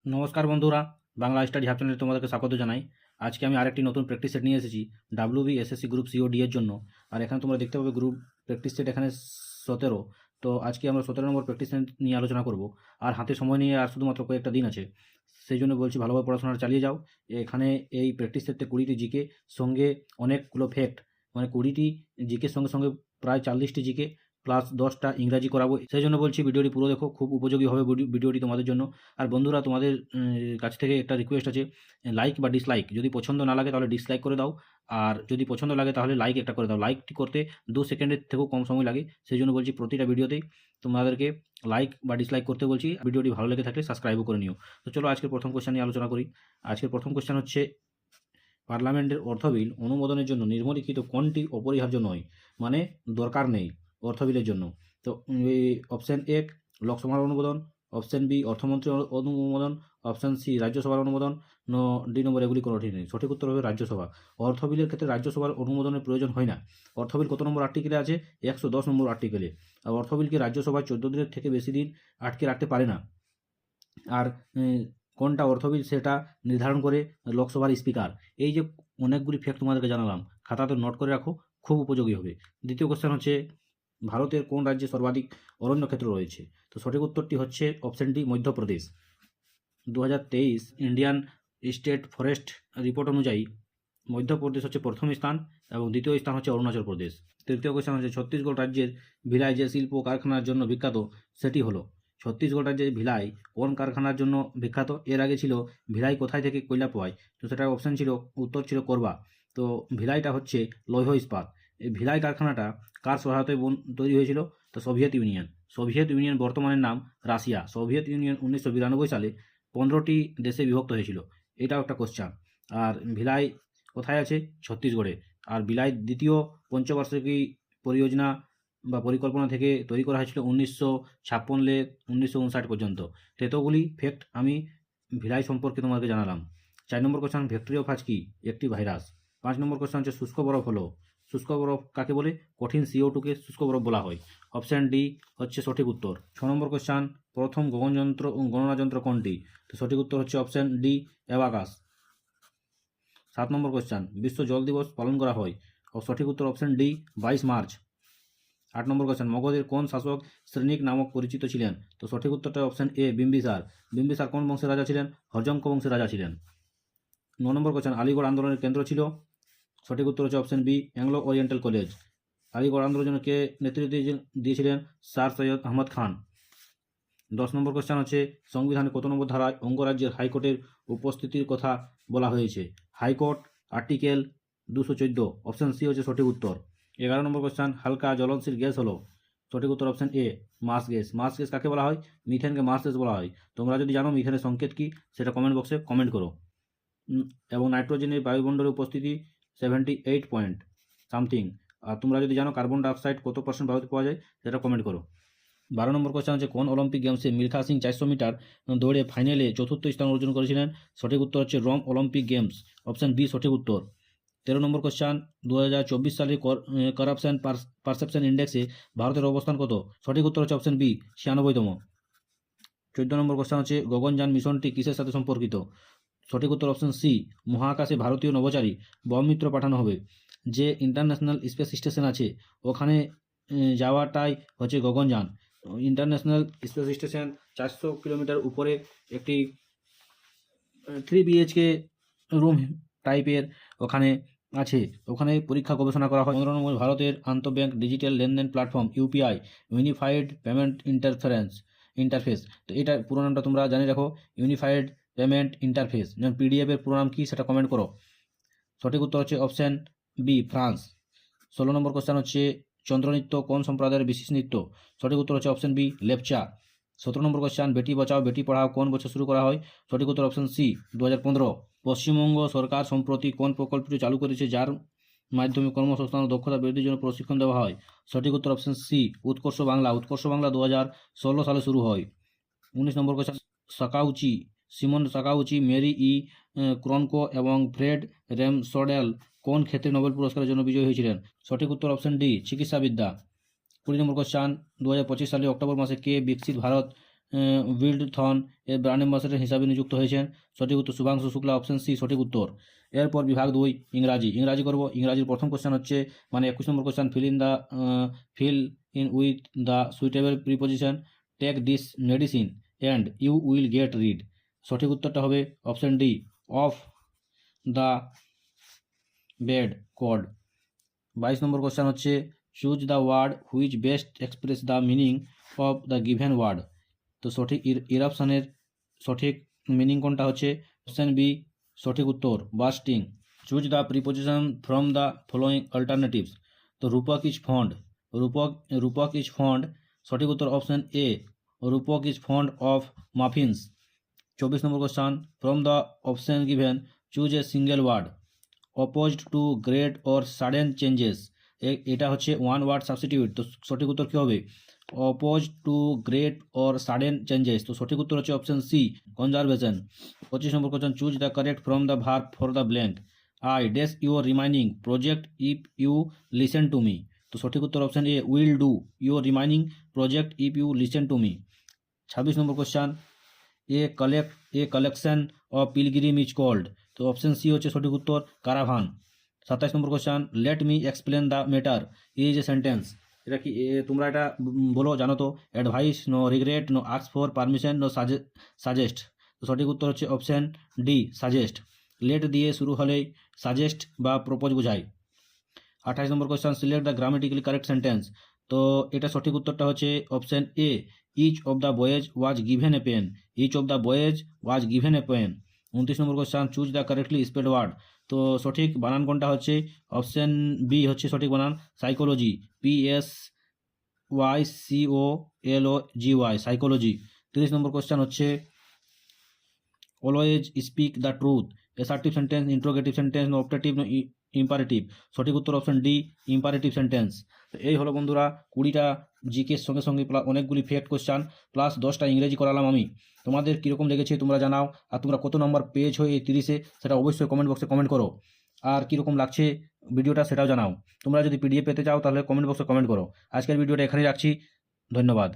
নমস্কার বন্ধুরা, Bangla study hub চ্যানেলে তোমাদেরকে স্বাগত জানাই। আজকে আমি আরেকটি নতুন প্র্যাকটিস সেট নিয়ে এসেছি ডাব্লিউবি এসএসসি গ্রুপ সিওডি এর জন্য। আর এখানে তোমরা দেখতে পাবে গ্রুপ প্র্যাকটিস সেট এখানে 17। তো আজকে আমরা 17 নম্বর প্র্যাকটিস সেট নিয়ে আলোচনা করব। আর হাতে সময় নিয়ে আর শুধুমাত্র কয়েকটা দিন আছে, সেই জন্য বলছি ভালোভাবে পড়াশোনাটা চালিয়ে যাও। এখানে এই প্র্যাকটিস সেটে 20টি জিকে সঙ্গে অনেকগুলো ফ্যাক্ট, মানে 20টি জিকের সঙ্গে সঙ্গে প্রায় 40টি জিকে প্লাস 10টা ইংরাজি করাবো। সেই জন্য বলছি ভিডিওটি পুরো দেখো, খুব উপযোগী হবে ভিডিওটি তোমাদের জন্য। আর বন্ধুরা, তোমাদের কাছ থেকে একটা রিকোয়েস্ট আছে, লাইক বা ডিসলাইক, যদি পছন্দ না লাগে তাহলে ডিসলাইক করে দাও, আর যদি পছন্দ লাগে তাহলে লাইক একটা করে দাও। লাইকটি করতে 2 সেকেন্ডের থেকেও কম সময় লাগে, সেই জন্য বলছি প্রতিটা ভিডিওতেই তোমাদেরকে লাইক বা ডিসলাইক করতে বলছি। ভিডিওটি ভালো লেগে থাকলে সাবস্ক্রাইবও করে নিও। তো চলো আজকের প্রথম কোশ্চেন নিয়ে আলোচনা করি। আজকের প্রথম কোশ্চেন হচ্ছে, পার্লামেন্টের অর্থ বিল অনুমোদনের জন্য নিম্নলিখিত কোনটি অপরিহার্য নয়, মানে দরকার নেই অর্থ বিলের জন্য? তো অপশান এ লোকসভার অনুমোদন, অপশান বি অর্থমন্ত্রীর অনুমোদন, অপশান সি রাজ্যসভার অনুমোদন, ডি নম্বর এগুলি কোনোটি নেই। সঠিক উত্তর হবে রাজ্যসভা। অর্থ বিলের ক্ষেত্রে রাজ্যসভার অনুমোদনের প্রয়োজন হয় না। অর্থ বিল কত নম্বর আর্টিকেলে আছে? 110 নম্বর আর্টিকেলে। আর অর্থ বিলকে রাজ্যসভায় 14 দিনের থেকে বেশি দিন আটকে রাখতে পারে না। আর কোনটা অর্থবিল সেটা নির্ধারণ করে লোকসভার স্পিকার। এই যে অনেকগুলি ফ্যাক্ট তোমাদেরকে জানালাম, খাতাতে নোট করে রাখো, খুব উপযোগী হবে। দ্বিতীয় কোশ্চেন হচ্ছে, ভারতের কোন রাজ্যে সর্বাধিক অরণ্যক্ষেত্র রয়েছে? তো সঠিক উত্তরটি হচ্ছে option D, Madhya Pradesh. 2023 Indian state forest report অনুযায়ী মধ্যপ্রদেশ হচ্ছে প্রথম স্থান এবং দ্বিতীয় স্থান হচ্ছে অরুণাচল প্রদেশ। তৃতীয় কোশ্চেন হচ্ছে, ছত্তিশগড় রাজ্যের ভিলাই যে শিল্প কারখানার জন্য বিখ্যাত সেটি হলো? ছত্তিশগড় রাজ্যের ভিলাই কোন কারখানার জন্য বিখ্যাত? এর আগে ছিল ভিলাই কোথায় থেকে কয়লা পাওয়ায়, তো সেটা অপশান ছিল, উত্তর ছিল করবা। তো ভিলাইটা হচ্ছে লৌহ ইস্পাত। এই ভিলাই কারখানাটা কার সহায়তায় তৈরি হয়েছিল? তো সোভিয়েত ইউনিয়ন। সোভিয়েত ইউনিয়ন বর্তমানের নাম রাশিয়া। সোভিয়েত ইউনিয়ন 1992 সালে 15টি দেশে বিভক্ত হয়েছিল। এটাও একটা কোশ্চেন। আর ভিলাই কোথায় আছে? ছত্তিশগড়ে। আর ভিলাই দ্বিতীয় পঞ্চবার্ষিকী পরিযোজনা বা পরিকল্পনা থেকে তৈরি করা হয়েছিল 1956 1959 পর্যন্ত। তো এতগুলি ফ্যাক্ট আমি ভিলাই সম্পর্কে তোমাকে জানালাম। 4 নম্বর কোশ্চেন, ভ্যাক্টরি অফ কি একটি ভাইরাস? 5 নম্বর কোশ্চেন হচ্ছে, শুষ্ক বরফ হলো? শুষ্ক বরফ কাকে বলে? কঠিন CO2 কে শুষ্ক বরফ বলা হয়। অপশান ডি হচ্ছে সঠিক উত্তর। 6 নম্বর কোশ্চেন, প্রথম গণনা যন্ত্র কোনটি? তো সঠিক উত্তর হচ্ছে অপশান ডি, অ্যাবাকাস। 7 নম্বর কোশ্চেন, বিশ্ব জল দিবস পালন করা হয়? ও সঠিক উত্তর অপশান ডি, 22 মার্চ। 8 নম্বর কোশ্চেন, মগধের কোন শাসক শ্রেণিক নামক পরিচিত ছিলেন? তো সঠিক উত্তরটা অপশান এ, বিম্বিসার। বিম্বিসার কোন বংশের রাজা ছিলেন? হর্যঙ্ক বংশের রাজা ছিলেন। 9 নম্বর কোশ্চেন, আলিগড় আন্দোলনের কেন্দ্র ছিল? সঠিক উত্তর হচ্ছে option B, Anglo Oriental College. Aligarh আন্দোলনের কে নেতৃত্ব দিয়েছিলেন? Sir Syed Ahmad Khan. 10 number question হচ্ছে, সংবিধানে কত নম্বর ধারায় অঙ্গরাজ্যের হাইকোর্টের উপস্থিতির কথা বলা হয়েছে? High court article 214। অপশান সি হচ্ছে সঠিক উত্তর। 11 নম্বর কোশ্চেন, হালকা জ্বলনশীল গ্যাস হলো? সঠিক উত্তর option A, marsh gas. Marsh gas কাকে বলা হয়? মিথেনকে মাস গ্যাস বলা হয়। তোমরা যদি জানো মিথেনের সংকেত কি, সেটা কমেন্ট বক্সে কমেন্ট করো। এবং নাইট্রোজেনের বায়ুমণ্ডলের উপস্থিতি 78 পয়েন্ট সামথিং। আর তোমরা যদি জানো কার্বন ডাইঅক্সাইড কত % বায়ুতে পাওয়া যায়, সেটা কমেন্ট করো। 12 নম্বর কোশ্চেন হচ্ছে, কোন অলিম্পিক গেমসে মিলখা সিং 400 মিটার দৌড়ে ফাইনালে চতুর্থ স্থান অর্জন করেছিলেন? সঠিক উত্তর হচ্ছে Rome Olympic Games. Option B সঠিক উত্তর। 13 নম্বর কোশ্চেন, 2024 সালে করাপশন পারসেপশন ইন্ডেক্সে ভারতের অবস্থান কত? সঠিক উত্তর হচ্ছে অপশান বি, 96তম। 14 নম্বর কোশ্চেন হচ্ছে, গগনযান মিশনটি কিসের সাথে সম্পর্কিত? সঠিক উত্তর অপশান সি, মহাকাশে ভারতীয় নভোচারী বমিত্র পাঠানো হবে। যে ইন্টারন্যাশনাল স্পেস স্টেশন আছে ওখানে যাওয়াটাই হচ্ছে Gaganyaan. International space station 400 kilometre উপরে একটি 3 BHK রুম টাইপের ওখানে আছে। ওখানে পরীক্ষা গবেষণা করা হয়। 15 নম্বর, ভারতের আন্তঃব্যাংক ডিজিটাল লেনদেন platform UPI, unified payment interface. তো এটার পুরো নামটা তোমরা জানিয়ে রাখো, ইউনিফাইড পেমেন্ট ইন্টারফেস। যেমন পিডিএফ এর পুরো নাম কি, সেটা কমেন্ট করো। সঠিক উত্তর হচ্ছে অপশান বি, ফ্রান্স। 16 নম্বর কোশ্চেন হচ্ছে, চন্দ্রনৃত্য কোন সম্প্রদায়ের বিশেষ নৃত্য? সঠিক উত্তর হচ্ছে অপশান বি, লেপচা। 17 নম্বর কোশ্চেন, বেটি বাঁচাও বেটি পড়াও কোন বছর শুরু করা হয়? সঠিক উত্তর অপশান সি, 2015। পশ্চিমবঙ্গ সরকার সম্প্রতি কোন প্রকল্পটি চালু করেছে যার মাধ্যমে কর্মসংস্থান ও দক্ষতা বৃদ্ধির জন্য প্রশিক্ষণ দেওয়া হয়? সঠিক উত্তর অপশান সি, উৎকর্ষ বাংলা। উৎকর্ষ বাংলা 2016 সালে শুরু হয়। 19 নম্বর কোশ্চেন, সাকাউচি, সিমন সাকাউচি, মেরি ক্রনকো এবং ফ্রেড র্যামসডেল কোন ক্ষেত্রে নোবেল পুরস্কারের জন্য বিজয়ী হয়েছিলেন? সঠিক উত্তর অপশান ডি, চিকিৎসাবিদ্যা। 20 নম্বর কোশ্চেন, 2025 সালে অক্টোবর মাসে কে বিকশিত ভারত উইলডথন এর ব্র্যান্ড অ্যাম্বাসেডর হিসাবে নিযুক্ত হয়েছেন? সঠিক উত্তর শুভাংশু শুক্লা, অপশন সি সঠিক উত্তর। এরপর বিভাগ 2 ইংরাজি করব। ইংরাজির প্রথম কোশ্চেন হচ্ছে মানে 21 নম্বর question, fill in with the suitable preposition, take this medicine and you will get rid. সঠিক উত্তরটা হবে option D, of the bad cold. 22 নম্বর কোশ্চেন হচ্ছে choose the word which best express the meaning of the given word. তো সঠিক ইরাপশনের সঠিক meaning কোনটা হচ্ছে? অপশন বি সঠিক উত্তর, bursting. Choose the preposition from the following alternatives. তো Rupak is fond, Rupak is fond, সঠিক উত্তর option A, Rupak is fond of muffins. 24 নম্বর question, from the option given choose a single word opposed to great or sudden changes. এটা হচ্ছে one word substitute. তো সঠিক উত্তর কী হবে? Oppose to great or sudden changes. তো সঠিক উত্তর হচ্ছে option C, conservation. 25 number question, choose the correct from the verb for the blank. I dash your remaining project if you listen to me. তো সঠিক উত্তর option A, will do your remaining project if you listen to me. 26 number question, a collection of pilgrim is called. তো option C হচ্ছে সঠিক উত্তর, কারাভান। 27 number question, let me explain the matter is a sentence. এটা কি তোমরা এটা বলো, জানো তো? Advice, no regret, no ask for permission, no suggest. তো সঠিক উত্তর হচ্ছে অপশন ডি, সাজেস্ট। লেট দিয়ে শুরু হলেই সাজেস্ট বা প্রপোজ বোঝায়। 28 নম্বর question, select the grammatically correct sentence. তো এটা সঠিক উত্তরটা হচ্ছে option A, each of the boys was given a pen. Each of the boys was given a pen. 29 নম্বর question, choose the correctly spelt word. তো সঠিক বানান কোনটা হচ্ছে? অপশন বি হচ্ছে সঠিক বানান, psychology, PSYCOLOGY, psychology. 30 number question হচ্ছে always speak the truth, assertive sentence, interrogative sentence, no optative, no imperative. সঠিক উত্তর অপশন ডি, ইম্পারেটিভ সেন্টেন্স। তো এই হলো বন্ধুরা 20টা জিকের সঙ্গে সঙ্গে অনেকগুলি ফ্যাক্ট কোশ্চেন প্লাস 10টা ইংরেজি করালাম আমি। তোমাদের কীরকম লেগেছে তোমরা জানাও, আর তোমরা কত নম্বর পেয়েছো এই 30-এ সেটা অবশ্যই কমেন্ট বক্সে কমেন্ট করো। আর কীরকম লাগছে ভিডিওটা সেটাও জানাও। তোমরা যদি PDF পেতে চাও তাহলে কমেন্ট বক্সে কমেন্ট করো। আজকের ভিডিওটা এখানেই রাখছি, ধন্যবাদ।